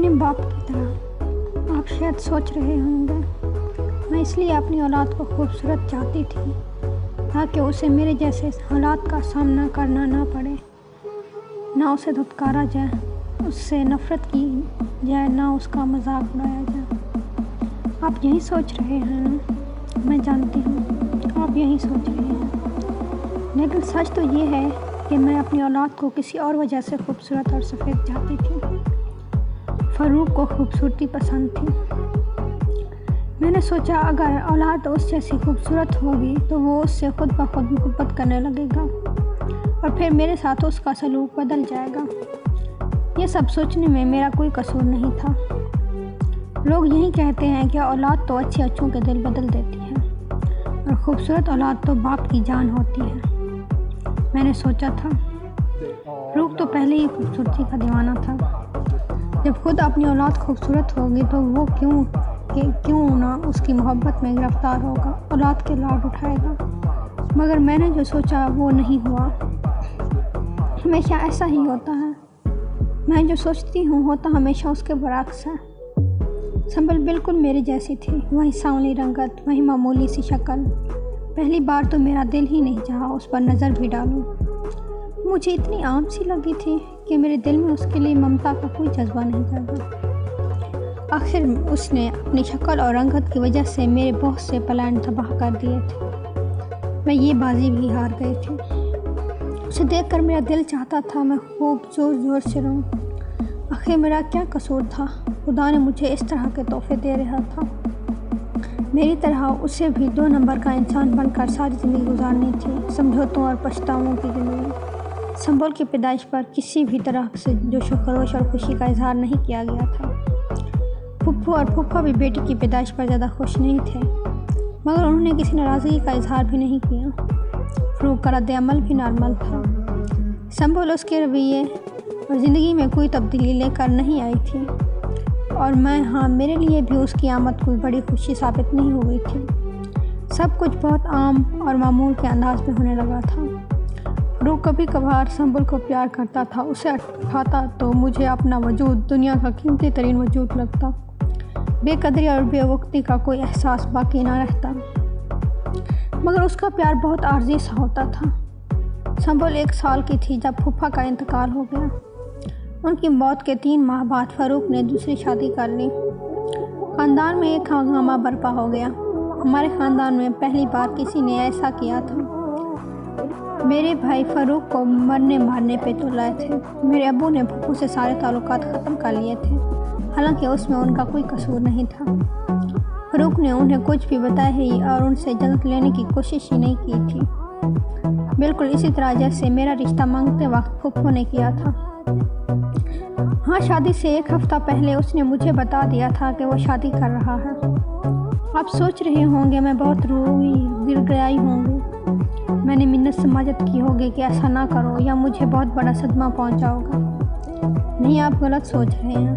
اپنے باپ کی طرح آپ شاید سوچ رہے ہوں گے میں اس لیے اپنی اولاد کو خوبصورت چاہتی تھی تاکہ اسے میرے جیسے حالات کا سامنا کرنا نہ پڑے، نہ اسے دھتکارا جائے، اس سے نفرت کی جائے، نہ اس کا مذاق اڑایا جائے۔ آپ یہی سوچ رہے ہیں نا؟ میں جانتی ہوں آپ یہی سوچ رہے ہیں، لیکن سچ تو یہ ہے کہ میں اپنی اولاد کو کسی اور وجہ سے خوبصورت اور سفید چاہتی تھی۔ فاروق کو خوبصورتی پسند تھی۔ میں نے سوچا اگر اولاد اس جیسی خوبصورت ہوگی تو وہ اس سے خود بخود محبت کرنے لگے گا اور پھر میرے ساتھ اس کا سلوک بدل جائے گا۔ یہ سب سوچنے میں میرا کوئی قصور نہیں تھا۔ لوگ یہی کہتے ہیں کہ اولاد تو اچھے اچھوں کے دل بدل دیتی ہے اور خوبصورت اولاد تو باپ کی جان ہوتی ہے۔ میں نے سوچا تھا فاروق تو پہلے ہی خوبصورتی کا دیوانہ تھا، جب خود اپنی اولاد خوبصورت ہوگی تو وہ کیوں نہ اس کی محبت میں گرفتار ہوگا، اولاد کے لاڈ اٹھائے گا۔ مگر میں نے جو سوچا وہ نہیں ہوا۔ ہمیشہ ایسا ہی ہوتا ہے، میں جو سوچتی ہوں ہوتا ہمیشہ اس کے برعکس ہے۔ سنبل بالکل میرے جیسی تھی، وہی سانولی رنگت، وہی معمولی سی شکل۔ پہلی بار تو میرا دل ہی نہیں چاہا اس پر نظر بھی ڈالوں۔ مجھے اتنی عام سی لگی تھی کہ میرے دل میں اس کے لیے ممتا کا کوئی جذبہ نہیں جاگا۔ آخر اس نے اپنی شکل اور رنگت کی وجہ سے میرے بہت سے پلان تباہ کر دیے تھے۔ میں یہ بازی بھی ہار گئی تھی۔ اسے دیکھ کر میرا دل چاہتا تھا میں خوب زور زور سے روؤں۔ آخر میرا کیا قصور تھا؟ خدا نے مجھے اس طرح کے تحفے دے رہا تھا۔ میری طرح اسے بھی 2 نمبر کا انسان بن کر ساری زندگی گزارنی تھی، سمجھوتوں اور پچھتاووں کی زندگی۔ سنبل کی پیدائش پر کسی بھی طرح سے جوش و خروش اور خوشی کا اظہار نہیں کیا گیا تھا۔ پھپھو اور پھوپھا بھی بیٹی کی پیدائش پر زیادہ خوش نہیں تھے، مگر انہوں نے کسی ناراضگی کا اظہار بھی نہیں کیا۔ فاروق کا رد عمل بھی نارمل تھا۔ سنبل اس کے رویے اور زندگی میں کوئی تبدیلی لے کر نہیں آئی تھی، اور میرے لیے بھی اس کی آمد کوئی بڑی خوشی ثابت نہیں ہوئی تھی۔ سب کچھ بہت عام اور معمول کے انداز میں ہونے لگا تھا۔ فاروق کبھی کبھار سنبل کو پیار کرتا تھا، اسے اٹھاتا تو مجھے اپنا وجود دنیا کا قیمتی ترین وجود لگتا۔ بے قدری اور بے وقتی کا کوئی احساس باقی نہ رہتا، مگر اس کا پیار بہت عارضی سا ہوتا تھا۔ سنبل 1 سال کی تھی جب پھوپھا کا انتقال ہو گیا۔ ان کی موت کے 3 ماہ بعد فاروق نے دوسری شادی کر لی۔ خاندان میں ایک ہنگامہ برپا ہو گیا۔ ہمارے خاندان میں پہلی بار کسی نے ایسا کیا تھا۔ میرے بھائی فاروق کو مرنے مارنے پہ تو لائے تھے۔ میرے ابو نے پھپھو سے سارے تعلقات ختم کر لیے تھے، حالانکہ اس میں ان کا کوئی قصور نہیں تھا۔ فاروق نے انہیں کچھ بھی بتایا ہی اور ان سے اجازت لینے کی کوشش ہی نہیں کی تھی، بالکل اسی طرح جیسے میرا رشتہ مانگتے وقت پھپھو نے کیا تھا۔ ہاں، شادی سے 1 ہفتہ پہلے اس نے مجھے بتا دیا تھا کہ وہ شادی کر رہا ہے۔ آپ سوچ رہے ہوں گے میں بہت روئی گر گئی ہوں گی، میں نے منت سماجت کی ہوگی کہ ایسا نہ کرو یا مجھے بہت بڑا صدمہ پہنچا ہوگا۔ نہیں، آپ غلط سوچ رہے ہیں،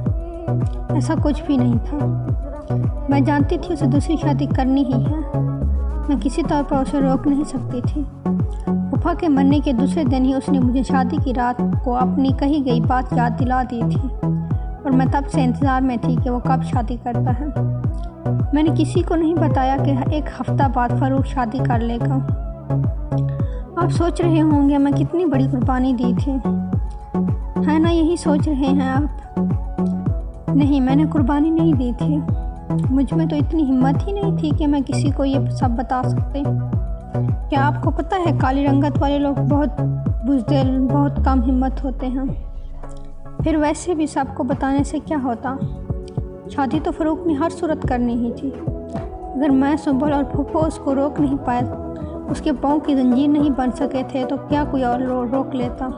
ایسا کچھ بھی نہیں تھا۔ میں جانتی تھی اسے دوسری شادی کرنی ہی ہے، میں کسی طور پر اسے روک نہیں سکتی تھی۔ پھوپھا کے مرنے کے دوسرے دن ہی اس نے مجھے شادی کی رات کو اپنی کہی گئی بات یاد دلا دی تھی، اور میں تب سے انتظار میں تھی کہ وہ کب شادی کرتا ہے۔ میں نے کسی کو نہیں بتایا کہ 1 ہفتہ بعد فاروق شادی کر لے گا۔ آپ سوچ رہے ہوں گے میں کتنی بڑی قربانی دی تھی، ہے نا؟ یہی سوچ رہے ہیں آپ؟ نہیں، میں نے قربانی نہیں دی تھی۔ مجھ میں تو اتنی ہمت ہی نہیں تھی کہ میں کسی کو یہ سب بتا سکتی۔ کیا آپ کو پتہ ہے کالی رنگت والے لوگ بہت بزدل، بہت کم ہمت ہوتے ہیں۔ پھر ویسے بھی سب کو بتانے سے کیا ہوتا؟ شادی تو فاروق نے ہر صورت کرنی ہی تھی۔ اگر میں، سنبل اور پھپھو اس کو روک نہیں پائے، اس کے پاؤں کی زنجیر نہیں بن سکے تھے تو کیا کوئی اور روک لیتا؟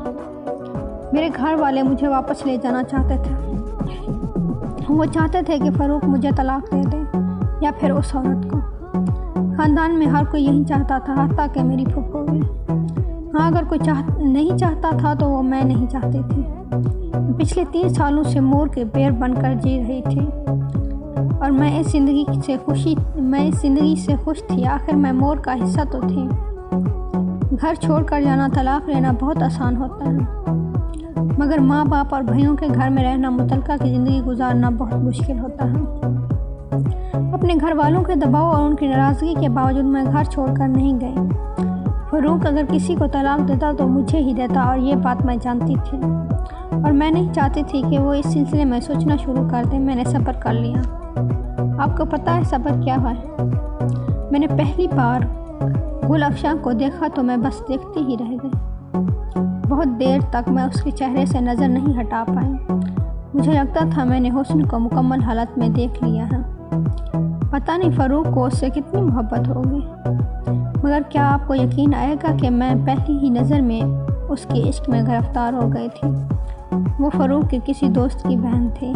میرے گھر والے مجھے واپس لے جانا چاہتے تھے۔ وہ چاہتے تھے کہ فاروق مجھے طلاق دے دے یا پھر اس عورت کو۔ خاندان میں ہر کوئی یہی چاہتا تھا، حتیٰ کہ میری پھپھو بھی۔ ہاں، اگر کوئی نہیں چاہتا تھا تو وہ میں نہیں چاہتی تھی۔ پچھلے 3 سالوں سے مور کے بیر بن کر جی رہی تھی، اور میں اس زندگی سے خوش تھی۔ آخر میں مور کا حصہ تو تھی۔ گھر چھوڑ کر جانا، طلاق لینا بہت آسان ہوتا ہے۔ मगर माँ बाप और भाइयों के घर में रहना, मुतल्लका की ज़िंदगी गुजारना बहुत मुश्किल होता है। अपने घर वालों के दबाव और उनकी नाराज़गी के बावजूद मैं घर छोड़कर नहीं गई। फ़ारूक अगर किसी को तलाक देता तो मुझे ही देता, और ये बात मैं जानती थी, और मैं नहीं चाहती थी कि वो इस सिलसिले में सोचना शुरू कर दे। मैंने सब्र कर लिया। आपको पता है सब्र क्या है? मैंने पहली बार गुल अफशां को देखा तो मैं बस देखती ही रह गई। बहुत देर तक मैं उसके चेहरे से नज़र नहीं हटा पाई। मुझे लगता था मैंने हुस्न को मुकम्मल हालत में देख लिया है। पता नहीं फ़ारूक को उससे कितनी मोहब्बत होगी, मगर क्या आपको यकीन आएगा कि मैं पहली ही नज़र में उसके इश्क में गिरफ्तार हो गई थी। वो फ़ारूक के किसी दोस्त की बहन थी।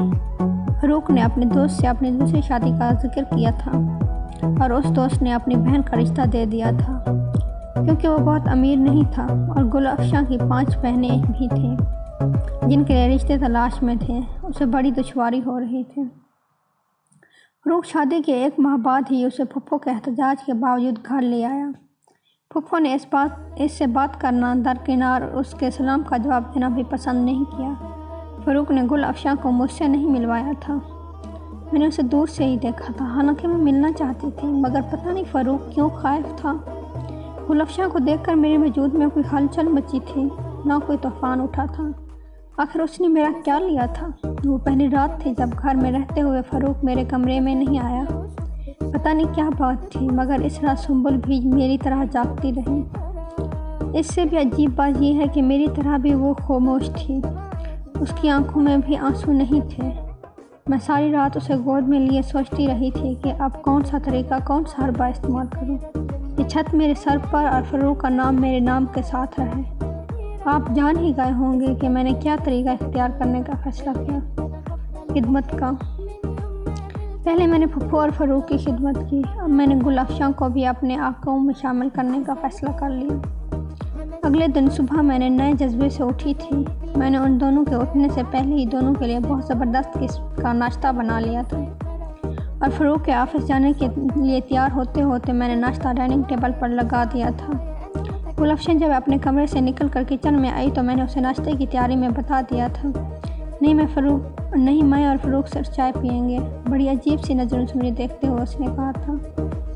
फ़ारूक ने अपने दोस्त से अपनी दूसरी शादी का जिक्र किया था, और उस दोस्त ने अपनी बहन का रिश्ता दे दिया था, क्योंकि वो बहुत अमीर नहीं था, और गुल अफशां की 5 बहनें भी थीं जिनके लिए रिश्ते तलाश में थे। उसे बड़ी दुश्वारी हो रही थी। फ़ारूक शादी के 1 माह बाद ही उसे फुप्पो के एहतजाज के बावजूद घर ले आया। फुप्पो ने इससे बात करना दरकिनार उसके सलाम का जवाब देना भी पसंद नहीं किया। फ़ारूक ने गुल अफशां को मुझसे नहीं मिलवाया था। मैंने उसे दूर से ही देखा था, हालांकि मैं मिलना चाहती थी, मगर पता नहीं फ़ारूक क्यों खाइफ था। गुल अफशां को देखकर मेरे वजूद में कोई हलचल मची थी, ना कोई तूफ़ान उठा था। आखिर उसने मेरा क्या लिया था? वो पहली रात थी जब घर में रहते हुए फ़ारूक मेरे कमरे में नहीं आया। पता नहीं क्या बात थी, मगर इस रात सुंबुल भी मेरी तरह जागती रही। इससे भी अजीब बात यह है कि मेरी तरह भी वो खामोश थी। उसकी आंखों में भी आंसू नहीं थे। मैं सारी रात उसे गोद में लिए सोचती रही थी कि अब कौन सा तरीका, कौन सा हरबा इस्तेमाल करूं। ये छत मेरे सर पर और फ़ारूक का नाम मेरे नाम के साथ रहे। आप जान ही गए होंगे कि मैंने क्या तरीका इख्तियार करने का फ़ैसला किया। खिदमत का। पहले मैंने फुप्पो और फ़ारूक की खिदमत की, अब मैंने गुल अफशां को भी अपने आकाओं में शामिल करने का फ़ैसला कर लिया। अगले दिन सुबह मैंने नए जज्बे से उठी थी। मैंने उन दोनों के उठने से पहले ही दोनों के लिए बहुत ज़बरदस्त किस्म का नाश्ता बना लिया था, और फ़ारूक के ऑफिस जाने के लिए तैयार होते होते मैंने नाश्ता डाइनिंग टेबल पर लगा दिया था। गुल अफशां जब अपने कमरे से निकल कर किचन में आई तो मैंने उसे नाश्ते की तैयारी में बता दिया था। नहीं, मैं और फ़ारूक सिर्फ चाय पियेंगे। बड़ी अजीब सी नज़रों से मुझे देखते हुए उसने कहा था।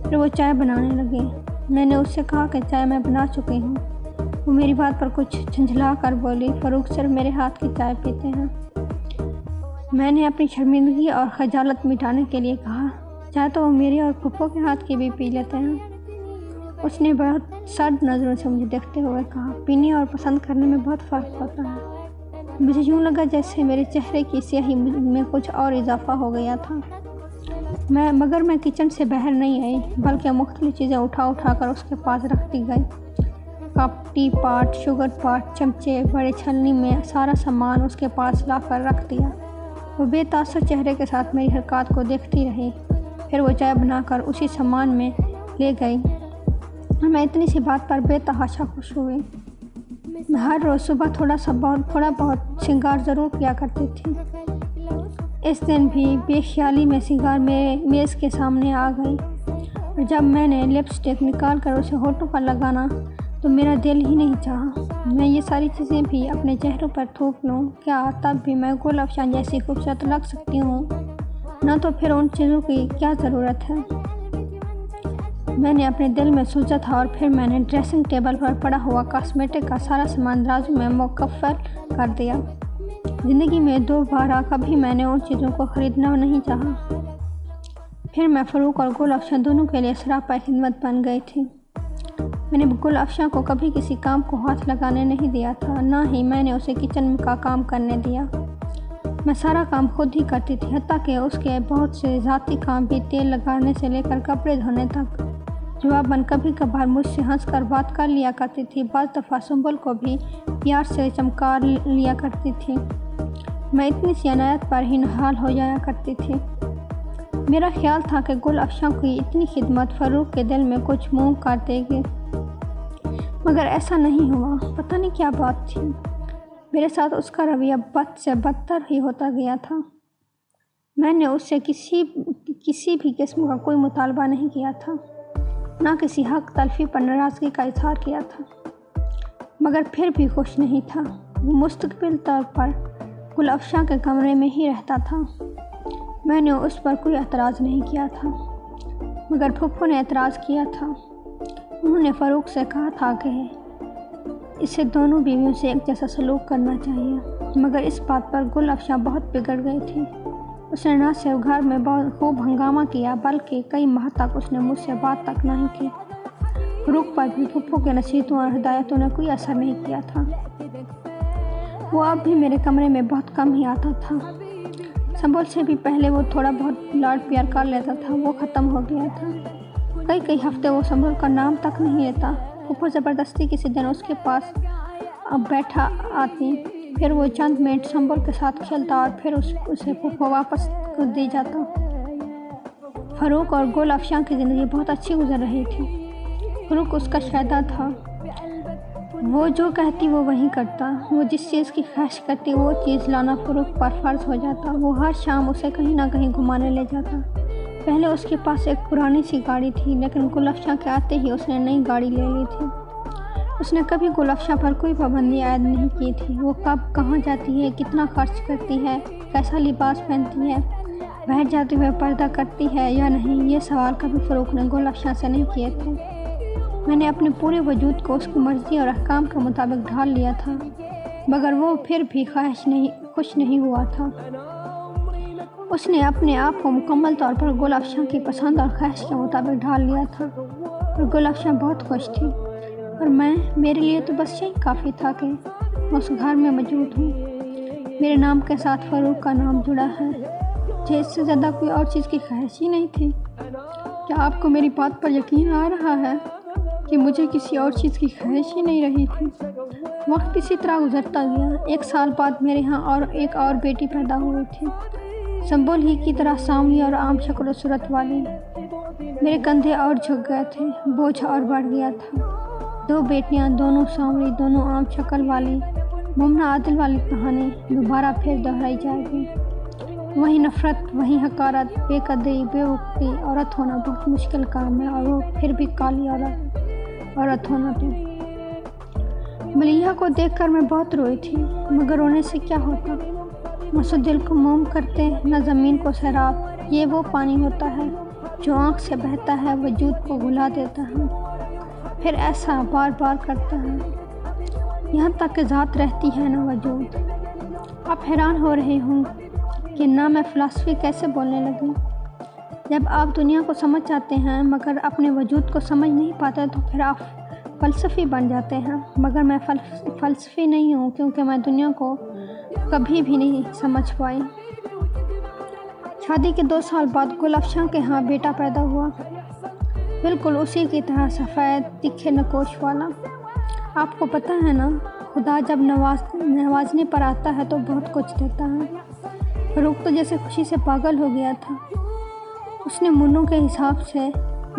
फिर वो चाय बनाने लगे। मैंने उससे कहा कि चाय मैं बना चुकी हूँ। वो मेरी बात पर कुछ झंझला कर बोली, फ़ारूक सिर्फ मेरे हाथ की चाय पीते हैं। मैंने अपनी शर्मिंदगी और खजालत मिटाने के लिए कहा, चाय तो वो मेरे और फुप्पो के हाथ की भी पी लेते हैं। उसने बहुत सर्द नज़रों से मुझे देखते हुए कहा, पीने और पसंद करने में बहुत फ़र्क होता है। मुझे यूँ लगा जैसे मेरे चेहरे की स्याही में कुछ और इजाफा हो गया था। मगर मैं किचन से बाहर नहीं आई, बल्कि मुख्तलिफ़ चीज़ें उठा कर उसके पास रखती गई। Cup, T pot, sugar pot, चमचे, बड़े छलनी में सारा सामान उसके पास ला कर रख दिया। वो बेतासुर चेहरे के साथ मेरी हरकत को देखती रही। फिर वो चाय बनाकर उसी सामान में ले गई। मैं इतनी सी बात पर बेतहाशा खुश हुई। मैं हर रोज़ सुबह थोड़ा बहुत श्रृंगार ज़रूर किया करती थी। इस दिन भी बेख्याली में श्रृंगार मेरे मेज़ के सामने आ गई, और जब मैंने लिपस्टिक निकाल कर उसे होठों पर लगाना तो मेरा दिल ही नहीं चाहा मैं ये सारी चीज़ें भी अपने चेहरों पर थूक लूँ। क्या तब भी मैं गुल अफशां जैसी खूबसूरत लग सकती हूँ? ना तो फिर उन चीज़ों की क्या ज़रूरत है? मैंने अपने दिल में सोचा था, और फिर मैंने ड्रेसिंग टेबल पर पड़ा हुआ कॉस्मेटिक का सारा सामान दराजों में मुकफ्फल कर दिया। ज़िंदगी में दोबारा कभी मैंने उन चीज़ों को ख़रीदना नहीं चाहा। फिर मैं फ़ारूक और गुल अफशां दोनों के लिए सरापा खिदमत बन गई थी। मैंने गुल अफशां को कभी किसी काम को हाथ लगाने नहीं दिया था, ना ही मैंने उसे किचन का काम करने दिया। मैं सारा काम खुद ही करती थी, हत्ता कि उसके बहुत से ज़ाती काम भी, तेल लगाने से लेकर कपड़े धोने तक। जवाबन कभी कभार मुझसे हंसकर बात कर लिया करती थी। बाज़ दफ़ा सुंबुल को भी प्यार से चमकार लिया करती थी। मैं इतनी सी अनायत पर ही नहाल हो जाया करती थी। मेरा ख्याल था कि गुल अफशां की इतनी खिदमत फ़ारूक के दिल में कुछ मूंग कर देगी, मगर ऐसा नहीं हुआ। पता नहीं क्या बात थी, मेरे साथ उसका रवैया बद से बदतर ही होता गया था। मैंने उससे किसी भी किस्म का कोई मुतालबा नहीं किया था, ना किसी हक तलफी पर नाराज़गी का इजहार किया था, मगर फिर भी खुश नहीं था। वो मुस्तकिल तौर पर गुल अफ़शां के कमरे में ही रहता था। मैंने उस पर कोई एतराज़ नहीं किया था, मगर फूफो ने एतराज़ किया था। उन्होंने फ़ारूक से कहा था कि इसे दोनों बीवियों से एक जैसा सलूक करना चाहिए, मगर इस बात पर गुल अफ़शां बहुत बिगड़ गई थी। उसने न सिर्फ घर में बहुत खूब हंगामा किया, बल्कि कई माह तक उसने मुझसे बात तक नहीं की। फ़ारूक पर भी फूफो के नसीहतों और हिदायतों ने कोई असर नहीं किया था। वो अब भी मेरे कमरे में बहुत कम ही आता था। संबल से भी पहले वो थोड़ा बहुत लाड प्यार कर लेता था, वो ख़त्म हो गया था। कई हफ्ते वो संबल का नाम तक नहीं लेता। फूफो ज़बरदस्ती किसी दिन उसके पास अब बैठा आती, फिर वो चंद मिनट संबल के साथ खेलता और फिर उसे फूफो वापस दे जाता। फ़ारूक और गुल अफ़शां की ज़िंदगी बहुत अच्छी गुजर रही थी। फ़ारूक उसका शहदा था। वो जो कहती वो वही करता। वो जिस चीज़ की ख्वाहिश करती वो चीज़ लाना फ़ारूक पर फ़र्ज़ हो जाता। वो हर शाम उसे कहीं ना कहीं घुमाने ले जाता। पहले उसके पास एक पुरानी सी गाड़ी थी, लेकिन गुल अफ़शां के आते ही उसने नई गाड़ी ले ली थी। उसने कभी गुल अफ़शां पर कोई पाबंदी आयद नहीं की थी। वो कब कहाँ जाती है, कितना खर्च करती है, कैसा लिबास पहनती है, बाहर जाते हुए पर्दा करती है या नहीं, ये सवाल कभी फ़ारूक ने गुल अफ़शां से नहीं किए थे। मैंने अपने पूरे वजूद को उसकी मर्ज़ी और अहकाम के मुताबिक ढाल लिया था, मगर वो फिर भी खुश नहीं हुआ था। उसने अपने आप को मुकम्मल तौर पर गुल अफ़शां की पसंद और ख्वाहिश के मुताबिक ढाल लिया था, और गुल अफ़शां बहुत खुश थी। और मेरे लिए तो बस यही काफ़ी था कि मैं उस घर में मौजूद हूँ। मेरे नाम के साथ फ़ारूक का नाम जुड़ा है। मुझे इससे ज़्यादा कोई और चीज़ की ख्वाहिश ही नहीं थी। क्या आपको मेरी बात पर यकीन आ रहा है कि मुझे किसी और चीज़ की ख्वाहिश ही नहीं रही थी? वक्त इसी तरह गुजरता गया। 1 साल बाद मेरे यहाँ एक और बेटी पैदा हुई थी, संबल ही की तरह सांवली और आम शक्ल सूरत वाली। मेरे कंधे और झुक गए थे, बोझ और बढ़ गया था। 2 बेटियाँ, दोनों सांवली, दोनों आम शक्ल वाली। मुमना आदिल वाली कहानी दोबारा फिर दोहराई जाएगी। वही नफ़रत, वही हकारत, बेकदरी, बेवकूफ़ी। औरत होना बहुत मुश्किल काम है, और वो फिर भी काली औरत होना तो। मलिहा को देखकर मैं बहुत रोई थी, मगर रोने से क्या होता? मसू दिल को मोम करते न ज़मीन को सैराब। ये वो पानी होता है जो आँख से बहता है, वजूद को घुला देता है, फिर ऐसा बार बार करता है, यहाँ तक कि ज़ात रहती है न वजूद। आप हैरान हो रहे हों कि ना मैं फ़िलासफ़ी कैसे बोलने लगी। जब आप दुनिया को समझ जाते हैं मगर अपने वजूद को समझ नहीं पाते, तो फिर आप फ़लसफ़ी बन जाते हैं। मगर मैं फ़लसफ़ी नहीं हूँ, क्योंकि मैं दुनिया को कभी भी नहीं समझ पाई। शादी के 2 साल बाद गुल अफ़शां के यहाँ बेटा पैदा हुआ, बिल्कुल उसी की तरह सफ़ेद, तीखे नकोश वाला। आपको पता है ना, खुदा जब नवाजने पर आता है तो बहुत कुछ देता है। फ़ारूक तो जैसे खुशी से पागल हो गया था। उसने मुन्नों के हिसाब से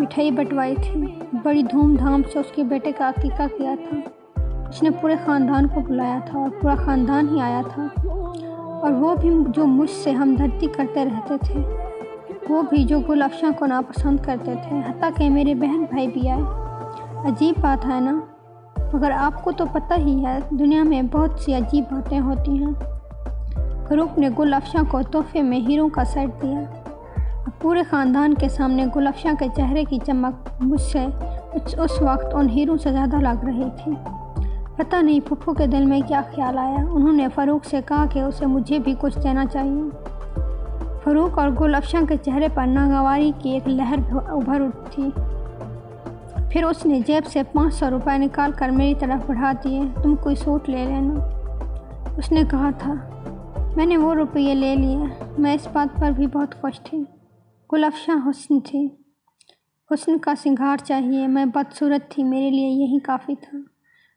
मिठाई बंटवाई थी। बड़ी धूमधाम से उसके बेटे का अकीक़ा किया था। उसने पूरे ख़ानदान को बुलाया था, और पूरा ख़ानदान ही आया था। और वो भी जो मुझसे हमदर्दी करते रहते थे, वो भी जो गुल अफ़शां को नापसंद करते थे, हत्ता कि मेरे बहन भाई भी आए। अजीब बात है ना? मगर आपको तो पता ही है, दुनिया में बहुत सी अजीब बातें होती हैं। फ़ारूक ने गुल अफ़शां को तोहफे में हीरों का सेट दिया। पूरे ख़ानदान के सामने गुल अफ़शां के चेहरे की चमक मुझसे उस वक्त उन हीरों से ज़्यादा लग रही थी। पता नहीं फूफो के दिल में क्या ख्याल आया। उन्होंने फ़ारूक से कहा कि उसे मुझे भी कुछ देना चाहिए। फ़ारूक और गुल अफ़शां के चेहरे पर नागवारी की एक लहर उभर उठी। फिर उसने जेब से 500 रुपये निकाल कर मेरी तरफ बढ़ा दिए। तुम कोई सूट ले लेना, उसने कहा था। मैंने वो रुपये ले लिए। मैं इस बात पर भी बहुत खुश थी। गुल अफ़शां हुस्न थी, हुस्न का सिंगार चाहिए। मैं बदसूरत थी, मेरे लिए यही काफ़ी था।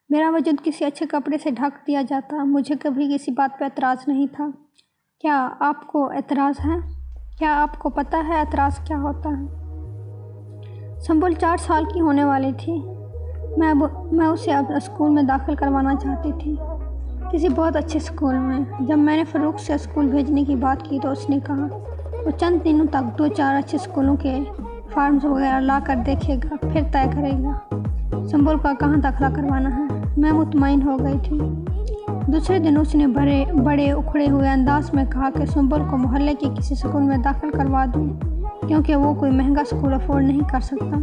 मेरा वजूद किसी अच्छे कपड़े से ढक दिया जाता। मुझे कभी किसी बात पर एतराज़ नहीं था। क्या आपको एतराज़ है? क्या आपको पता है एतराज़ क्या होता है? संबल 4 साल की होने वाली थी। मैं उसे अब स्कूल में दाखिल करवाना चाहती थी, किसी बहुत अच्छे स्कूल में। जब मैंने फ़ारूक से स्कूल भेजने की बात की तो उसने कहा वो चंद दिनों तक 2-4 अच्छे स्कूलों के फॉर्म्स वगैरह ला कर देखेगा, फिर तय करेगा संबल का कहाँ दाखिला करवाना है। मैं मुतमईन हो गई थी। दूसरे दिन उसने बड़े उखड़े हुए अंदाज में कहा कि सुंबल को मोहल्ले के किसी स्कूल में दाखिल करवा दूं, क्योंकि वो कोई महंगा स्कूल अफोर्ड नहीं कर सकता।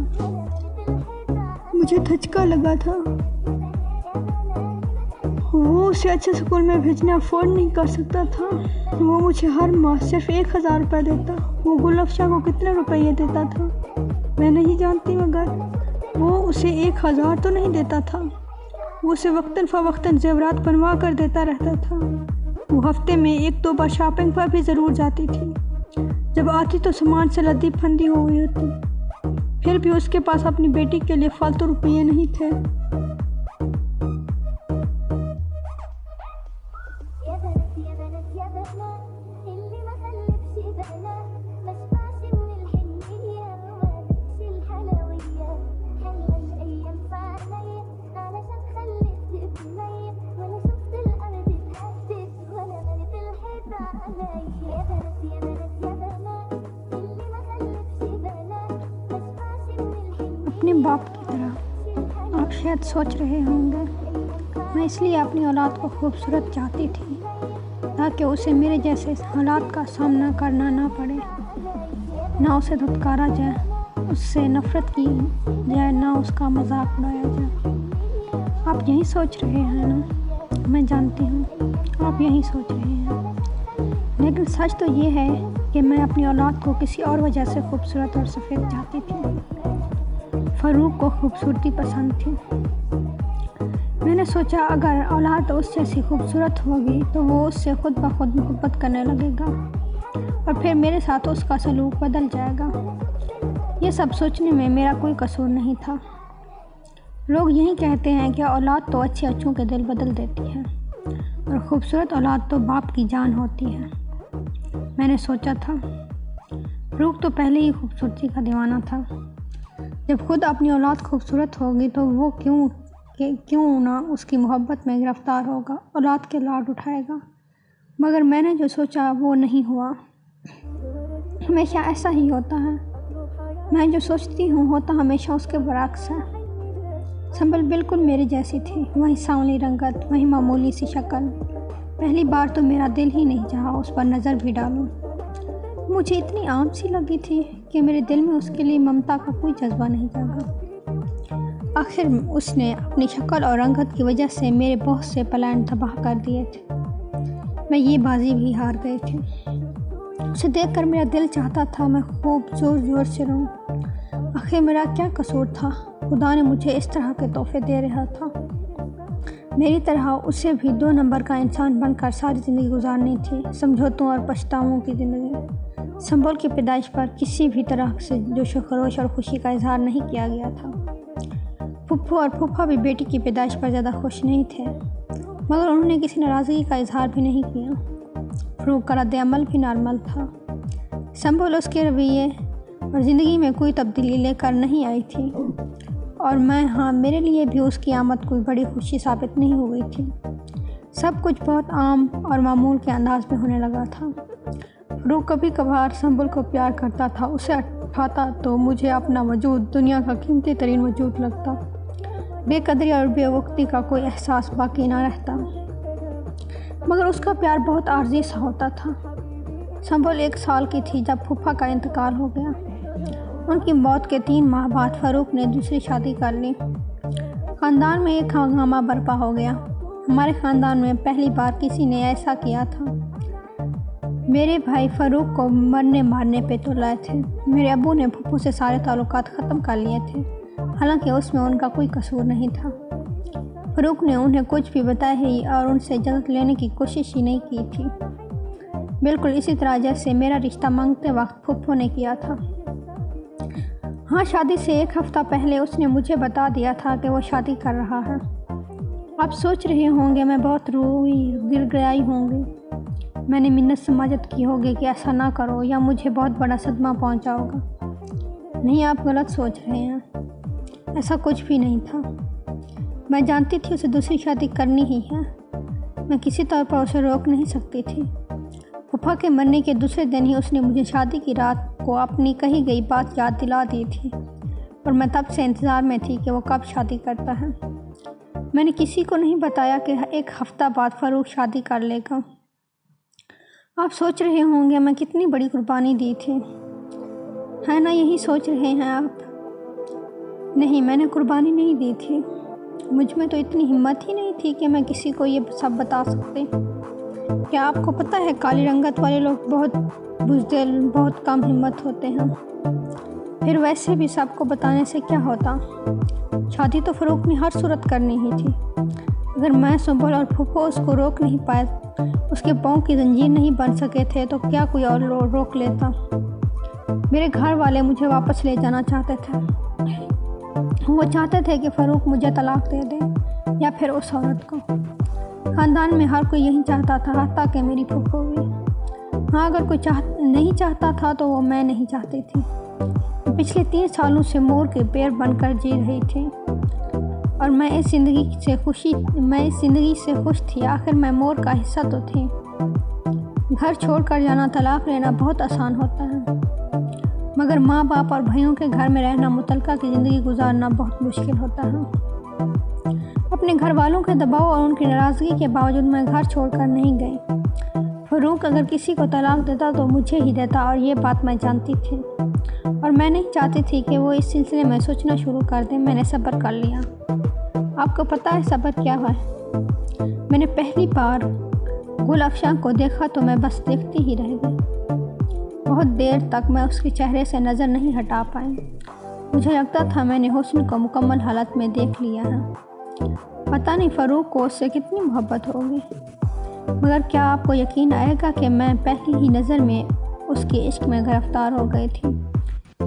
मुझे धचका लगा था। वो उसे अच्छे स्कूल में भेजना अफोर्ड नहीं कर सकता था। वो मुझे हर माह सिर्फ 1000 रुपये देता। वो गुलफशा को कितने रुपये देता था मैं नहीं जानती, मगर वो उसे 1000 तो नहीं देता था। वो उसे वक्तन फ़वक्तन ज़ेवरात बनवा कर देता रहता था। वो हफ्ते में 1-2 बार शॉपिंग पर भी ज़रूर जाती थी। जब आती तो सामान से लद्दी फंदी हो गई होती। फिर भी उसके पास अपनी बेटी के लिए फालतू रुपये नहीं थे। अपने बाप की तरह आप शायद सोच रहे होंगे, मैं इसलिए अपनी औलाद को खूबसूरत चाहती थी ताकि उसे मेरे जैसे हालात का सामना करना ना पड़े, ना उसे धुतकारा जाए, उससे नफ़रत की जाए, ना उसका मजाक उड़ाया जाए। आप यही सोच रहे हैं ना? मैं जानती हूँ आप यही सोच रहे हैं, लेकिन सच तो ये है कि मैं अपनी औलाद को किसी और वजह से खूबसूरत और सफ़ेद चाहती थी। फ़ारूक को खूबसूरती पसंद थी। मैंने सोचा अगर औलाद उस जैसी खूबसूरत होगी तो वो उससे खुद ब खुद मोहब्बत करने लगेगा और फिर मेरे साथ उसका सलूक बदल जाएगा। ये सब सोचने में मेरा कोई कसूर नहीं था। लोग यही कहते हैं कि औलाद तो अच्छे अच्छों के दिल बदल देती है और ख़ूबसूरत औलाद तो बाप की जान होती है। मैंने सोचा था फ़ारूक तो पहले ही खूबसूरती का दीवाना था। जब खुद अपनी औलाद खूबसूरत होगी तो वो क्यों ना उसकी मोहब्बत में गिरफ़्तार होगा, औलाद के लाड उठाएगा। मगर मैंने जो सोचा वो नहीं हुआ। हमेशा ऐसा ही होता है। मैं जो सोचती हूँ होता हमेशा उसके बरक्स है। संबल बिल्कुल मेरी जैसी थी, वही सांवली रंगत, वही मामूली सी शक्ल। पहली बार तो मेरा दिल ही नहीं चाहा उस पर नज़र भी डालूं। मुझे इतनी आम सी लगी थी कि मेरे दिल में उसके लिए ममता का कोई जज्बा नहीं जागा। आखिर उसने अपनी शक्ल और रंगत की वजह से मेरे बहुत से प्लान तबाह कर दिए थे। मैं ये बाजी भी हार गई थी। उसे देखकर मेरा दिल चाहता था मैं खूब ज़ोर ज़ोर से रोऊं। आखिर मेरा क्या कसूर था? खुदा ने मुझे इस तरह के तोहफे दे रहा था। मेरी तरह उसे भी 2 नंबर का इंसान बनकर सारी ज़िंदगी गुजारनी थी, समझौतों और पछतावों की ज़िंदगी। संबल की पैदाइश पर किसी भी तरह से जोशो खरोश और खुशी का इजहार नहीं किया गया था। फुप्पू और फूफा भी बेटी की पैदाइश पर ज़्यादा खुश नहीं थे, मगर उन्होंने किसी नाराज़गी का इजहार भी नहीं किया। फ़ारूक का रद्द अमल भी नॉर्मल था। संबल उसके रवैये और ज़िंदगी में कोई तब्दीली लेकर नहीं आई थी और मेरे लिए भी उसकी आमद कोई बड़ी खुशी साबित नहीं हो गई थी। सब कुछ बहुत आम और मामूल के अंदाज में होने लगा था। फ़ारूक कभी कभार संबल को प्यार करता था। उसे उठाता तो मुझे अपना वजूद दुनिया का कीमती तरीन वजूद लगता। बेकदरी और बेवक्ती का कोई एहसास बाकी ना रहता, मगर उसका प्यार बहुत आर्जी सा होता था। संबल 1 साल की थी जब फूफा का इंतकाल हो गया। उनकी मौत के 3 माह बाद फ़ारूक ने दूसरी शादी कर ली। ख़ानदान में एक हंगामा बर्पा हो गया। हमारे ख़ानदान में पहली बार किसी ने ऐसा किया था। मेरे भाई फ़ारूक को मरने मारने पे तो लाए थे। मेरे अब्बू ने फूफू से सारे ताल्लुकात ख़त्म कर लिए थे, हालांकि उसमें उनका कोई कसूर नहीं था। फ़ारूक ने उन्हें कुछ भी बताया ही और उनसे इजाज़त लेने की कोशिश ही नहीं की थी, बिल्कुल इसी तरह जैसे मेरा रिश्ता मांगते वक्त फूफू ने किया था। हाँ, शादी से 1 हफ़्ता पहले उसने मुझे बता दिया था कि वो शादी कर रहा है। आप सोच रहे होंगे मैं बहुत रोई गिड़गिड़ाई होंगी। मैंने मिन्नत समाजत की होगी कि ऐसा ना करो या मुझे बहुत बड़ा सदमा पहुंचा होगा। नहीं, आप गलत सोच रहे हैं। ऐसा कुछ भी नहीं था। मैं जानती थी उसे दूसरी शादी करनी ही है। मैं किसी तौर पर उसे रोक नहीं सकती थी। फूफा के मरने के दूसरे दिन ही उसने मुझे शादी की रात को अपनी कही गई बात याद दिला दी थी और मैं तब से इंतज़ार में थी कि वो कब शादी करता है। मैंने किसी को नहीं बताया कि एक हफ्ता बाद फ़ारूक शादी कर लेगा। आप सोच रहे होंगे मैं कितनी बड़ी कुर्बानी दी थी, है ना? यही सोच रहे हैं आप? नहीं, मैंने कुर्बानी नहीं दी थी। मुझ में तो इतनी हिम्मत ही नहीं थी कि मैं किसी को ये सब बता सकती। क्या आपको पता है काली रंगत वाले लोग बहुत बुज़दिल, बहुत कम हिम्मत होते हैं। फिर वैसे भी सबको बताने से क्या होता? शादी तो फ़ारूक ने हर सूरत करनी ही थी। अगर मैं, सुंबल और फूफो उसको रोक नहीं पाए, उसके पाँव की जंजीर नहीं बन सके थे, तो क्या कोई और रोक लेता? मेरे घर वाले मुझे वापस ले जाना चाहते थे। वो चाहते थे कि फ़ारूक मुझे तलाक दे दे या फिर उस औरत को। ख़ानदान में हर कोई यही चाहता था, हत्ता कि मेरी फूफो भी। हाँ, अगर कोई नहीं चाहता था तो वो मैं नहीं चाहती थी। पिछले 3 सालों से मोर के पैर बनकर जी रही थी और मैं इस ज़िंदगी से खुश थी। आखिर मैं मोर का हिस्सा तो थी। घर छोड़कर जाना, तलाक लेना बहुत आसान होता है, मगर माँ बाप और भाइयों के घर में रहना, मुतलका की ज़िंदगी गुजारना बहुत मुश्किल होता है। अपने घर वालों के दबाव और उनकी नाराज़गी के बावजूद मैं घर छोड़कर नहीं गई। फ़ारूक अगर किसी को तलाक देता तो मुझे ही देता, और ये बात मैं जानती थी, और मैं नहीं चाहती थी कि वो इस सिलसिले में सोचना शुरू कर दे। मैंने सब्र कर लिया। आपको पता है सब्र क्या है? मैंने पहली बार गुल अफशां को देखा तो मैं बस देखती ही रह गई। बहुत देर तक मैं उसके चेहरे से नज़र नहीं हटा पाई। मुझे लगता था मैंने हुस्न को मुकम्मल हालत में देख लिया है। पता नहीं फ़ारूक को उससे कितनी मोहब्बत होगी, मगर क्या आपको यकीन आएगा कि मैं पहली ही नज़र में उसके इश्क में गिरफ्तार हो गई थी।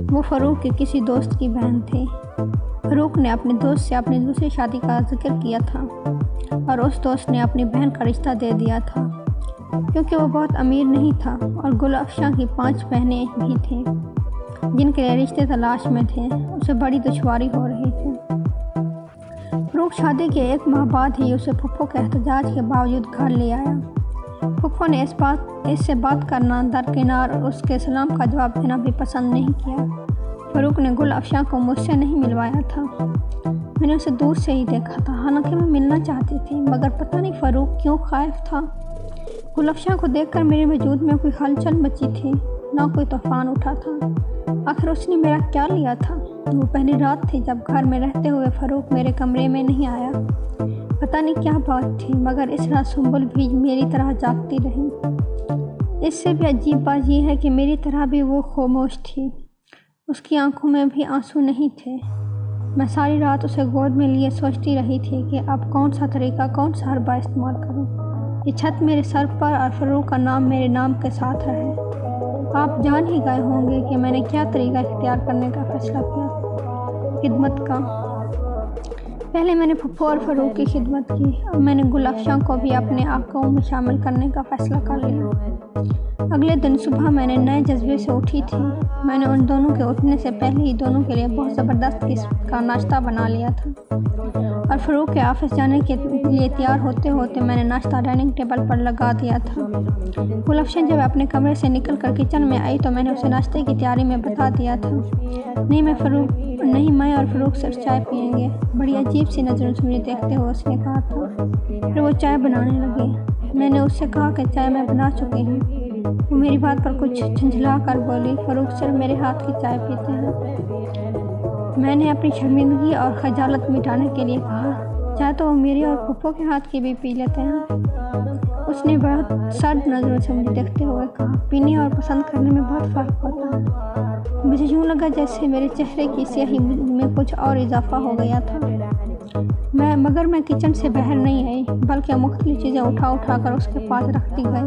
वो फ़ारूक के किसी दोस्त की बहन थी। फ़ारूक ने अपने दोस्त से अपनी दूसरी शादी का जिक्र किया था और उस दोस्त ने अपनी बहन का रिश्ता दे दिया था, क्योंकि वो बहुत अमीर नहीं था और गुल अफशां की 5 बहनें भी थीं जिनके लिए रिश्ते तलाश में थे। उसे बड़ी दुश्वारी हो रही थी। फ़ारूक शादी के 1 माह बाद ही उसे फुफ्फो के एहतजाज के बावजूद घर ले आया। फुफ्फो ने इससे बात करना दरकिनार और उसके सलाम का जवाब देना भी पसंद नहीं किया। फ़ारूक ने गुल अफशां को मुझसे नहीं मिलवाया था। मैंने उसे दूर से ही देखा था, हालांकि मैं मिलना चाहती थी, मगर पता नहीं फ़ारूक क्यों खाइफ था। गुल अफशां को देखकर मेरे वजूद में कोई हलचल मची थी, ना कोई तूफान उठा था। आखिर उसने मेरा क्या लिया था? वो पहली रात थी जब घर में रहते हुए फ़ारूक मेरे कमरे में नहीं आया। पता नहीं क्या बात थी, मगर इस रात सुंबल भी मेरी तरह जागती रही। इससे भी अजीब बात यह है कि मेरी तरह भी वो खामोश थी। उसकी आंखों में भी आंसू नहीं थे। मैं सारी रात उसे गोद में लिए सोचती रही थी कि अब कौन सा तरीका, कौन सा हरबा इस्तेमाल करूं। ये छत मेरे सर पर और फ़ारूक का नाम मेरे नाम के साथ रहे। आप जान ही गए होंगे कि मैंने क्या तरीका इख्तियार करने का फ़ैसला किया। खिदमत का। पहले मैंने फुफ्फो और फ़ारूक की खिदमत की। अब मैंने गुल अफशां को भी अपने आंखों में शामिल करने का फ़ैसला कर लिया। अगले दिन सुबह मैंने नए जज्बे से उठी थी। मैंने उन दोनों के उठने से पहले ही दोनों के लिए बहुत ज़बरदस्त किस्म का नाश्ता बना लिया था, और फ़ारूक के ऑफिस जाने के लिए तैयार होते होते मैंने नाश्ता डाइनिंग टेबल पर लगा दिया था। गुल अफशां जब अपने कमरे से निकल कर किचन में आई तो मैंने उसे नाश्ते की तैयारी में बता दिया था। नहीं, मैं और फ़ारूक सिर्फ चाय पियेंगे। बड़ी अजीब सी नज़रों से मुझे देखते हुए उसने कहा था। फिर वो चाय बनाने लगी। मैंने उससे कहा कि चाय मैं बना चुकी हूँ। वो मेरी बात पर कुछ झंझला कर बोली, फ़ारूक सिर्फ मेरे हाथ की चाय पीते हैं। मैंने अपनी शर्मिंदगी और खजालत मिटाने के लिए कहा, चाय तो वो मेरी और फुफ्फो के हाथ की भी पी लेते हैं। उसने बहुत सर्द नज़रों से मुझे देखते हुए कहा, पीने और पसंद करने में बहुत फ़र्क होता है। मुझे यूँ लगा जैसे मेरे चेहरे की स्याही में कुछ और इजाफा हो गया था। मगर मैं किचन से बाहर नहीं आई, बल्कि मुख्तलिफ चीज़ें उठा कर उसके पास रखती गई।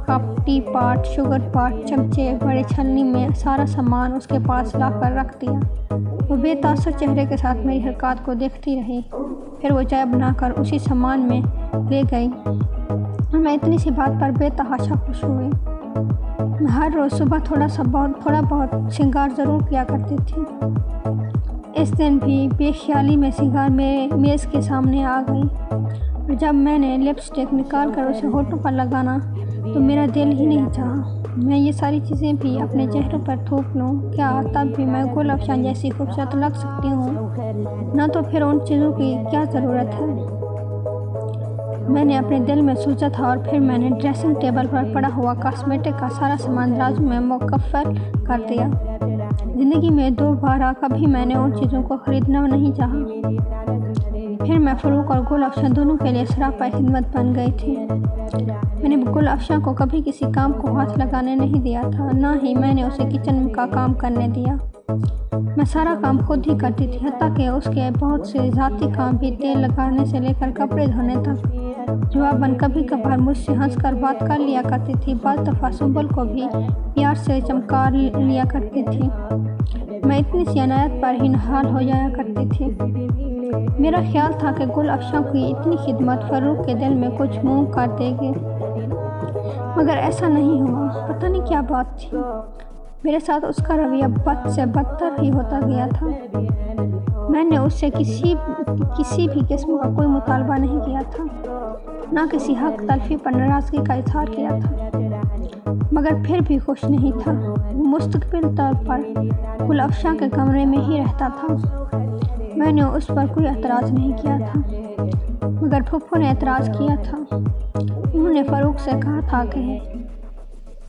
Cup, T pot, sugar pot, चमचे, बड़े छलनी में सारा सामान उसके पास ला कर रख दिया। वो बेतासुर चेहरे के साथ मेरी हरकत को देखती रही। फिर वो चाय बनाकर उसी सामान में ले गई और मैं इतनी सी बात पर बेतहाशा खुश हुई। मैं हर रोज़ सुबह थोड़ा बहुत श्रृंगार ज़रूर किया करती थी। इस दिन भी बेख्याली में श्रृंगार मेरे मेज़ के सामने आ गई, और जब मैंने लिपस्टिक निकाल कर उसे होठों पर लगाना तो मेरा दिल ही नहीं चाहा मैं ये सारी चीज़ें भी अपने चेहरे पर थूक लूँ। क्या तब भी मैं गुल अफशान जैसी खूबसूरत लग सकती हूँ? ना तो फिर उन चीज़ों की क्या ज़रूरत है? मैंने अपने दिल में सोचा था और फिर मैंने ड्रेसिंग टेबल पर पड़ा हुआ कॉस्मेटिक का सारा सामान दराज में मुकफ्फल कर दिया। ज़िंदगी में दोबारा कभी मैंने उन चीज़ों को ख़रीदना नहीं चाहा। फिर मैं फ़रूक और गुल अफशान दोनों के लिए सरापा खिदमत बन गई थी। मैंने गुल अफशान को कभी किसी काम को हाथ लगाने नहीं दिया था, ना ही मैंने उसे किचन का काम करने दिया। मैं सारा काम खुद ही करती थी, हत्ता कि उसके बहुत से ज़ाती काम भी, तेल लगाने से लेकर कपड़े धोने तक। जवाबन कभी कभार मुझसे हंसकर बात कर लिया करती थी, बाज़ दफ़ा सुंबल को भी प्यार से चमकार लिया करती थी। मैं इतनी सी अनायत पर ही नहाल हो जाया करती थी। मेरा ख्याल था कि गुल अफशान की इतनी खिदमत फ़रूक के दिल में कुछ मुँह कर देगी, मगर ऐसा नहीं हुआ। पता नहीं क्या बात थी, मेरे साथ उसका रवैया बद से बदतर ही होता गया था। मैंने उससे किसी भी किस्म का कोई मुतालबा नहीं किया था, ना किसी हक तलफी पर नाराज़गी का इजहार किया था, मगर फिर भी खुश नहीं था। वो मुस्तकिल तौर पर गुल अफशान के कमरे में ही रहता था। मैंने उस पर कोई एतराज़ नहीं किया था, मगर फुफ्फू ने एतराज़ किया था। उन्होंने फ़रूक से कहा था कि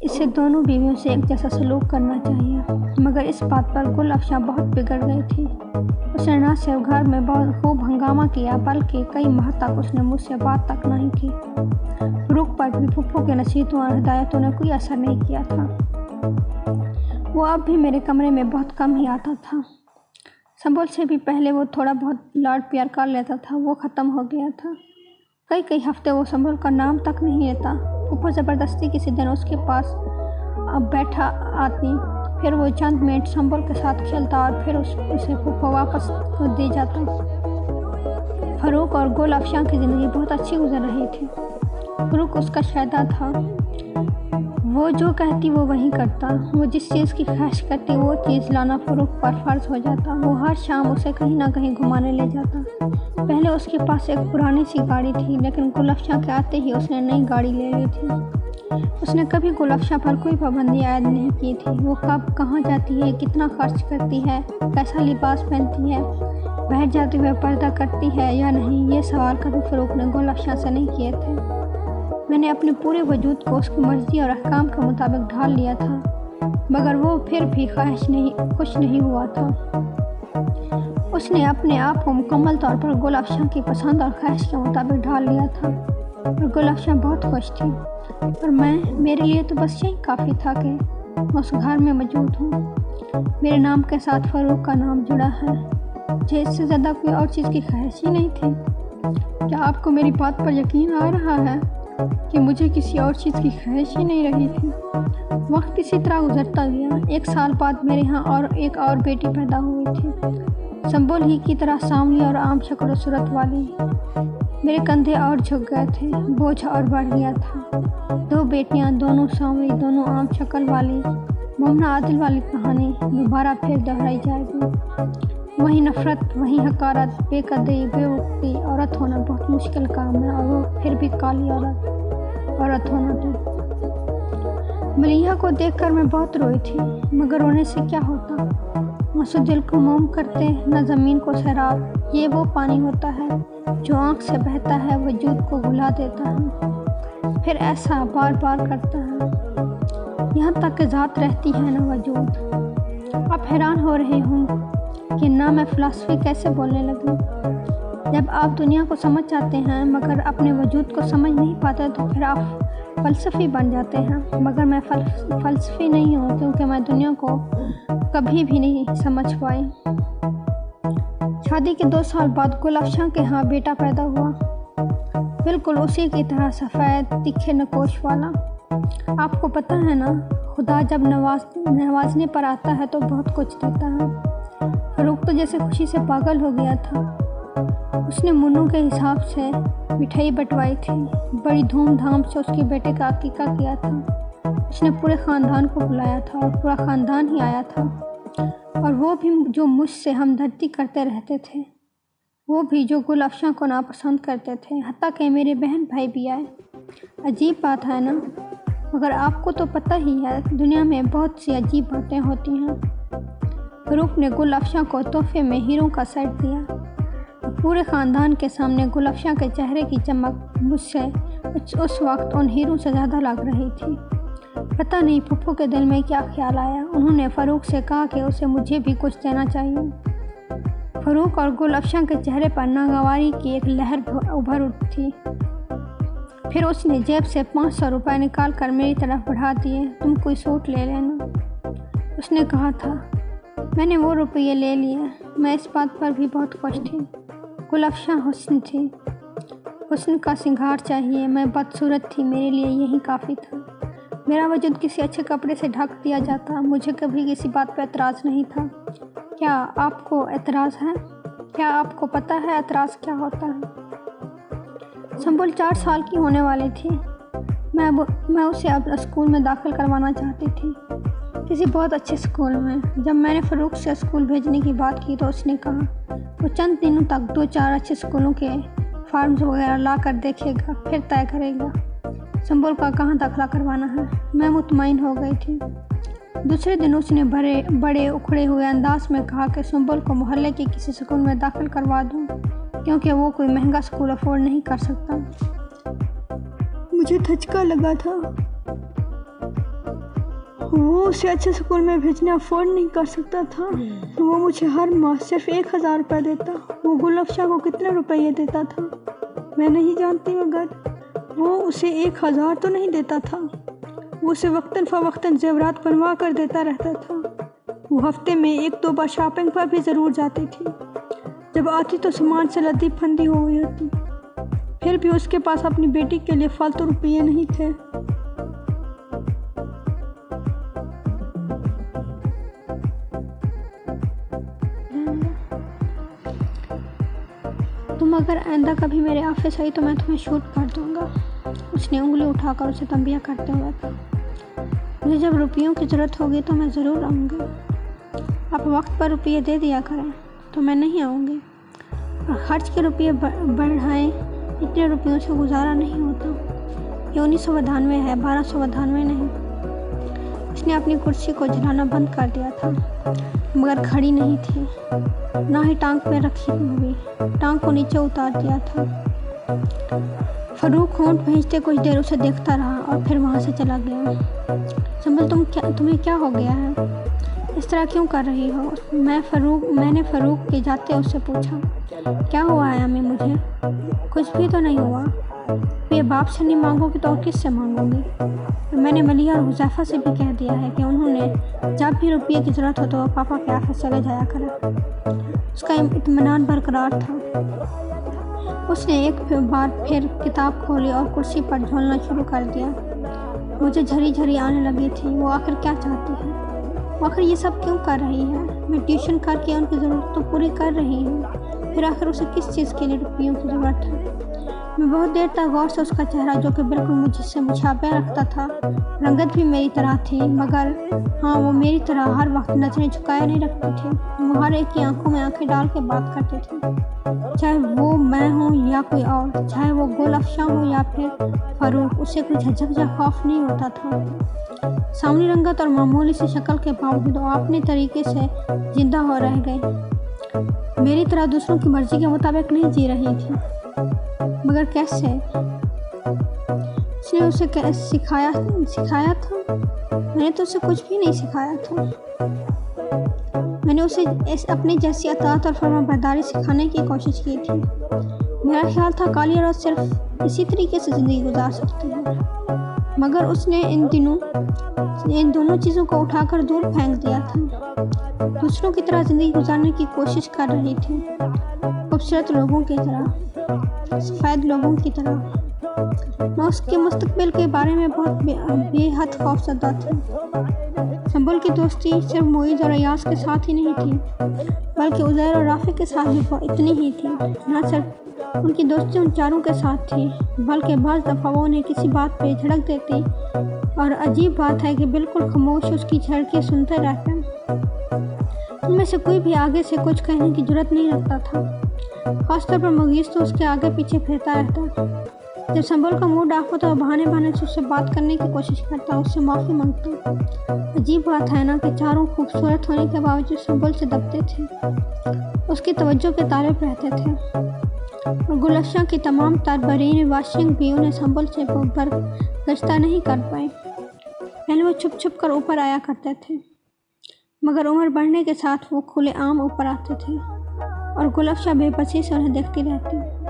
इसे दोनों बीवियों से एक जैसा सलूक करना चाहिए, मगर इस बात पर गुल अफशान बहुत बिगड़ गई थी। उसने न सिर्फ घर में बहुत खूब हंगामा किया, बल्कि कई माह तक उसने मुझसे बात तक नहीं की। फ़रूक पर भी फुफ्फू के नसीहतों और हिदायतों ने कोई असर नहीं किया था। वो अब भी मेरे कमरे में बहुत कम ही आता था। संबल से भी पहले वो थोड़ा बहुत लाड प्यार कर लेता था, वो ख़त्म हो गया था। कई हफ्ते वो संबल का नाम तक नहीं लेता। फुफ्फू ज़बरदस्ती किसी दिन उसके पास अब बैठा आती, फिर वो चंद मिनट संबल के साथ खेलता और फिर उसे फुफ्फू वापस दे जाता। फ़रूक और गुल अफशान की ज़िंदगी बहुत अच्छी गुजर रही थी। फ़रूक उसका शहदा था, वो जो कहती वो वही करता। वो जिस चीज़ की ख्वाहिश करती वो चीज़ लाना फ़रूक पर फ़र्ज़ हो जाता। वो हर शाम उसे कहीं ना कहीं घुमाने ले जाता। पहले उसके पास एक पुरानी सी गाड़ी थी, लेकिन गुल अफशान के आते ही उसने नई गाड़ी ले ली थी। उसने कभी गुल अफशान पर कोई पाबंदी आयद नहीं की थी। वो कब कहाँ जाती है, कितना खर्च करती है, कैसा लिबास पहनती है, बाहर जाते हुए पर्दा करती है या नहीं, ये सवाल कभी फ़रूक ने गुल अफशान से नहीं किए थे। मैंने अपने पूरे वजूद को उसकी मर्ज़ी और अहकाम के मुताबिक ढाल लिया था, मगर वो फिर भी खुश नहीं हुआ था। उसने अपने आप को मुकम्मल तौर पर गुल अफशान की पसंद और ख्वाहिश के मुताबिक ढाल लिया था, और गुल अफशान बहुत खुश थी। पर मेरे लिए तो बस यही काफ़ी था कि मैं उस घर में मौजूद हूँ। मेरे नाम के साथ फ़रूक का नाम जुड़ा है। मुझे इससे ज़्यादा कोई और चीज़ की ख्वाहिश ही नहीं थी। क्या आपको मेरी बात पर यकीन आ रहा है कि मुझे किसी और चीज़ की ख्वाहिश ही नहीं रही थी? वक्त इसी तरह गुजरता गया। 1 साल बाद मेरे यहाँ और एक और बेटी पैदा हुई थी, संबल ही की तरह सांवली और आम शक्ल सूरत वाली। मेरे कंधे और झुक गए थे, बोझ और बढ़ गया था। 2 बेटियाँ, दोनों सांवली, दोनों आम शक्ल वाली। मुमना आदिल वाली कहानी दोबारा फिर दोहराई जाएगी। वही नफ़रत, वही हकारत, बेकदरी, बेवकूफ़ी। औरत होना बहुत मुश्किल काम है, और वो फिर भी काली औरत होना तो। मलिहा को देखकर मैं बहुत रोई थी, मगर रोने से क्या होता? आंसू दिल को मोम करते, न ज़मीन को सैराब। ये वो पानी होता है जो आँख से बहता है, वजूद को घुला देता है, फिर ऐसा बार बार करता है, यहाँ तक कि ज़ात रहती है न वजूद। आप हैरान हो रहे हों कि ना मैं फ़िलासफ़ी कैसे बोलने लगी। जब आप दुनिया को समझ जाते हैं मगर अपने वजूद को समझ नहीं पाते, तो फिर आप फ़लसफ़ी बन जाते हैं। मगर मैं फ़लसफ़ी नहीं हूँ, क्योंकि मैं दुनिया को कभी भी नहीं समझ पाई। शादी के 2 साल बाद गुल अफशान के यहाँ बेटा पैदा हुआ, बिल्कुल उसी की तरह सफ़ेद, तीखे नकोश वाला। आपको पता है ना, खुदा जब नवाजने पर आता है तो बहुत कुछ देता है। फ़रूक तो जैसे खुशी से पागल हो गया था। उसने मुन्नू के हिसाब से मिठाई बंटवाई थी, बड़ी धूमधाम से उसके बेटे का अकीका किया था। उसने पूरे ख़ानदान को बुलाया था, और पूरा ख़ानदान ही आया था, और वो भी जो मुझसे हमदर्दी करते रहते थे, वो भी जो गुल अफशान को नापसंद करते थे, हत्ता कि मेरे बहन भाई भी आए। अजीब बात है ना, مگر آپ کو تو پتہ ہی ہے دنیا میں بہت سی عجیب باتیں ہوتی ہیں۔ فاروق نے گل افشاں کو تحفے میں ہیروں کا سیٹ دیا۔ پورے خاندان کے سامنے گل افشاں کے چہرے کی چمک مجھ سے اس وقت ان ہیروں سے زیادہ لگ رہی تھی۔ پتہ نہیں پھپھو کے دل میں کیا خیال آیا، انہوں نے فاروق سے کہا کہ اسے مجھے بھی کچھ دینا چاہیے۔ فاروق اور گل افشاں کے چہرے پر ناگواری کی ایک لہر ابھر اٹھی۔ پھر اس نے جیب سے 500 روپے نکال کر میری طرف بڑھا دیے۔ تم کوئی سوٹ لے لینا، اس نے کہا تھا۔ میں نے وہ روپیے لے لیے۔ میں اس بات پر بھی بہت خوش تھی۔ گل افشاں حسن تھی، حسن کا سنگھار چاہیے۔ میں بدصورت تھی، میرے لیے یہی کافی تھا۔ میرا وجود کسی اچھے کپڑے سے ڈھک دیا جاتا، مجھے کبھی کسی بات پہ اعتراض نہیں تھا۔ کیا آپ کو اعتراض ہے؟ کیا آپ کو پتہ ہے اعتراض کیا ہوتا ہے؟ سنبل 4 سال کی ہونے والی تھی۔ میں اسے اب اسکول میں داخل کروانا چاہتی تھی، کسی بہت اچھے اسکول میں۔ جب میں نے فاروق سے اسکول بھیجنے کی بات کی تو اس نے کہا وہ چند دنوں تک 2-4 اچھے اسکولوں کے فارمز وغیرہ لا کر دیکھے گا، پھر طے کرے گا سنبل کا کہاں داخلہ کروانا ہے۔ میں مطمئن ہو گئی تھی۔ دوسرے دن اس نے بڑے اکھڑے ہوئے انداز میں کہا کہ سنبل کو محلے کے کسی اسکول میں داخل کروا دوں کیونکہ وہ کوئی مہنگا اسکول افورڈ نہیں کر سکتا۔ مجھے دھچکا لگا تھا۔ وہ اسے اچھے اسکول میں بھیجنا افورڈ نہیں کر سکتا تھا، وہ مجھے ہر ماہ صرف 1000 روپے دیتا۔ وہ گل افشاں کو کتنے روپے دیتا تھا میں نہیں جانتی، مگر وہ اسے 1000 تو نہیں دیتا تھا۔ وہ اسے وقتاً فوقتاً زیورات بنوا کر دیتا رہتا تھا۔ وہ ہفتے میں 1-2 بار شاپنگ پر بھی ضرور جاتی تھی۔ جب آتی تو سامان سے لدی پھندی ہو گئی ہوتی، پھر بھی اس کے پاس اپنی بیٹی کے لیے فالتو روپیے نہیں تھے۔ تم اگر آئندہ کبھی میرے آفس آئی تو میں تمہیں شوٹ کر دوں گا، اس نے انگلی اٹھا کر اسے تنبیہ کرتے ہوئے کہا۔ مجھے جب روپیوں کی ضرورت ہوگی تو میں ضرور آؤں گی۔ آپ وقت پر روپیے دے دیا کریں تو میں نہیں آؤں گی، اور خرچ کے روپیے بڑھائیں، اتنے روپیوں سے گزارا نہیں ہوتا۔ یہ 1992 ہے، 1292 نہیں۔ اس نے اپنی کرسی کو جھلانا بند کر دیا تھا، مگر کھڑی نہیں تھی، نہ ہی ٹانگ پہ رکھی ہوئی، ٹانگ کو نیچے اتار دیا تھا۔ فاروق ہونٹ بھینچتے کچھ دیر اسے دیکھتا رہا اور پھر وہاں سے چلا گیا۔ سنبل تمہیں کیا ہو گیا ہے؟ اس طرح کیوں کر رہی ہو؟ میں نے فاروق کے جاتے اس سے پوچھا۔ کیا ہوا ہے امی مجھے؟ کچھ بھی تو نہیں ہوا۔ یہ باپ سے نہیں مانگو گی تو اور کس سے مانگوں گی؟ میں نے ملیحہ اور حذیفہ سے بھی کہہ دیا ہے کہ انہوں نے جب بھی روپیے کی ضرورت ہو تو پاپا کے آفس چلے جایا کریں۔ اس کا اطمینان برقرار تھا۔ اس نے ایک بار پھر کتاب کھولی اور کرسی پر جھولنا شروع کر دیا۔ مجھے جھری جھری آنے لگی تھی۔ وہ آخر کیا چاہتی ہے؟ وہ آخر یہ سب کیوں کر رہی ہے؟ میں ٹیوشن کر کے ان کی ضرورت تو پوری کر رہی ہوں، پھر آخر اسے کس چیز کے لیے روپیوں کی ضرورت ہے؟ میں بہت دیر تک غور سے اس کا چہرہ، جو کہ بالکل مجھ سے مشابہ رکھتا تھا، رنگت بھی میری طرح تھی، مگر ہاں وہ میری طرح ہر وقت نظریں جھکائے نہیں رکھتی تھی۔ وہ ہر ایک کی آنکھوں میں آنکھیں ڈال کے بات کرتی تھی، چاہے وہ میں ہوں یا کوئی اور، چاہے وہ گل افشاں ہو یا پھر فاروق۔ اسے کوئی جھجک یا خوف نہیں ہوتا تھا۔ سامنی رنگت اور معمولی سی شکل کے باوجود وہ اپنے طریقے سے زندہ ہو رہ گئی، میری طرح دوسروں کی مرضی کے مطابق نہیں جی رہی تھی۔ مگر کیسے؟ اس نے اسے سکھایا تھا؟ میں نے تو اسے کچھ بھی نہیں سکھایا تھا۔ میں نے اسے اپنے جیسی اطاعت اور فرما برداری سکھانے کی کوشش کی تھی۔ میرا خیال تھا کالی عورت صرف اسی طریقے سے زندگی گزار سکتی ہے، مگر اس نے ان دونوں چیزوں کو اٹھا کر دور پھینک دیا تھا۔ دوسروں کی طرح زندگی گزارنے کی کوشش کر رہی تھی، خوبصورت لوگوں کی طرح، سفید لوگوں کی طرح۔ میں اس کے مستقبل کے بارے میں بہت بے حد خوفزدہ تھی۔ سنبل کی دوستی صرف معیز اور ایاز کے ساتھ ہی نہیں تھی، بلکہ عزیر اور رافع کے ساتھ بھی اتنی ہی تھی۔ نہ صرف ان کی دوستی ان چاروں کے ساتھ تھی، بلکہ بعض دفعہ وہ انہیں کسی بات پہ جھڑک دیتی، اور عجیب بات ہے کہ بالکل خاموش اس کی جھڑکیں سنتے رہتے۔ ان میں سے کوئی بھی آگے سے کچھ کہنے کی جرات نہیں رکھتا تھا، خاص طور پر مغیث تو اس کے آگے پیچھے پھرتا رہتا۔ जब संबल का मूड ऑफ होता तो बहाने बहाने से उससे बात करने की कोशिश करता, उससे माफ़ी मांगता। अजीब बात है ना कि चारों खूबसूरत होने के बावजूद संबल से दबते थे, उसकी तवज्जो के तालिब रहते थे, और गुलशन की तमाम तारबरीन वाशिंग भी उन्हें संबल से बर्दाश्त नहीं कर पाए। पहले वो छुप छुप कर ऊपर आया करते थे, मगर उम्र बढ़ने के साथ वो खुले आम ऊपर आते थे और गुलशन बेबसी से उन्हें देखती रहती।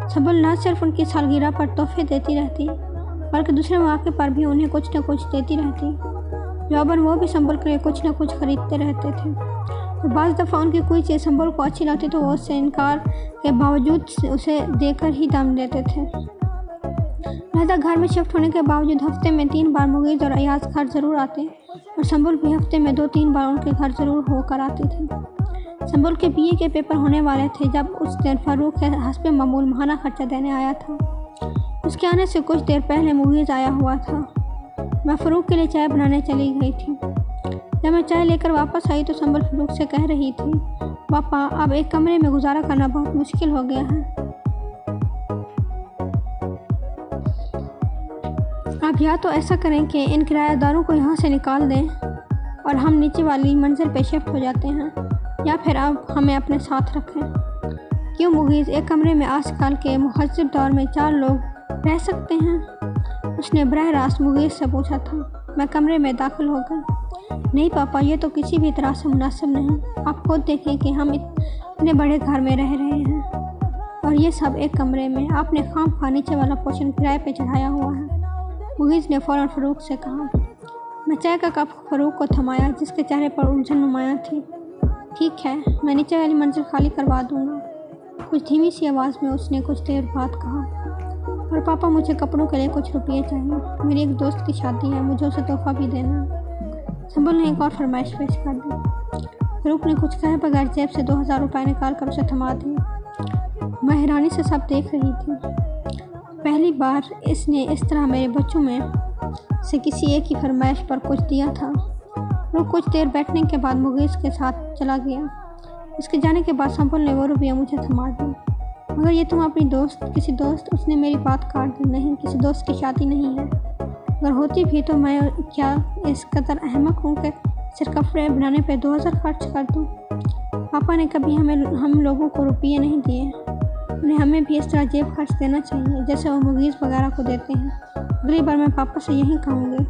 संबल न सिर्फ उनकी सालगिरह पर तोहफे देती रहती, बल्कि दूसरे मौके पर भी उन्हें कुछ न कुछ देती रहती। जवाबन वो भी संबल के लिए कुछ न कुछ खरीदते रहते थे, और बाज़ दफ़ा उनकी कोई चीज़ संबल को अच्छी लगती तो वो उससे इनकार के बावजूद उसे देकर ही दाम देते थे। लिहाजा घर में शिफ्ट होने के बावजूद हफ्ते में 3 बार मुगीज़ और अयाज घर ज़रूर आते, और संबल भी हफ्ते में 2-3 बार उनके घर ज़रूर होकर आती थी। संबल के बीए के पेपर होने वाले थे जब उस दिन फ़ारूक के हस्बे मामूल माहाना खर्चा देने आया था। उसके आने से कुछ देर पहले मुगीज़ आया हुआ था। मैं फ़ारूक के लिए चाय बनाने चली गई थी। जब मैं चाय लेकर वापस आई तो संबल फ़ारूक से कह रही थी, पापा अब एक कमरे में गुजारा करना बहुत मुश्किल हो गया है। आप या तो ऐसा करें कि इन किराएदारों को यहाँ से निकाल दें और हम नीचे वाली मंजिल पे शिफ्ट हो जाते हैं, या फिर आप हमें अपने साथ रखें। क्यों मुगीज़, एक कमरे में आजकल के मुहज़्ज़ब दौर में 4 लोग रह सकते हैं? उसने बरह रास्त मुगीज़ से पूछा था। मैं कमरे में दाखिल हो गई। नहीं पापा, ये तो किसी भी तरह से मुनासिब नहीं। आप खुद देखें कि हम इतने बड़े घर में रह रहे हैं और ये सब एक कमरे में। आपने खामखा नीचे वाला पोर्शन किराए पे चढ़ाया हुआ है। मुगीज़ ने फ़ौरन फ़ारूक से कहा। मैं चाय का कप फ़ारूक को थमाया, जिसके चेहरे पर उलझन नुमायाँ थी। ठीक है, मैं नीचे वाली मंजिल खाली करवा दूँगा, कुछ धीमी सी आवाज़ में उसने कुछ देर बाद कहा। और पापा, मुझे कपड़ों के लिए कुछ रुपये चाहिए। मेरी एक दोस्त की शादी है, मुझे उसे तोहफ़ा भी देना। संबल ने एक और फरमाइश पेश कर दी। फ़ारूक ने कुछ कहे बगैर जेब से 2000 रुपये निकाल कर उसे थमा दिए। मैं हैरानी से सब देख रही थी। पहली बार इसने इस तरह मेरे बच्चों में से किसी एक की फरमाइश पर कुछ दिया था। वो कुछ देर बैठने के बाद मुगीज़ के साथ चला गया। इसके जाने के बाद संबल ने वो रुपया मुझे थमा दिया। मगर ये तुम अपनी किसी दोस्त, उसने मेरी बात काट दी। नहीं, किसी दोस्त की शादी नहीं है। अगर होती भी तो मैं क्या इस कदर अहमक हूँ कि सिर्फ कपड़े बनाने पर 2000 खर्च कर दूँ? पापा ने कभी हम लोगों को रुपये नहीं दिए। उन्हें हमें भी इस तरह जेब खर्च देना चाहिए जैसे वो मुगीज़ वगैरह को देते हैं। अगली बार मैं पापा से यही कहूँगी।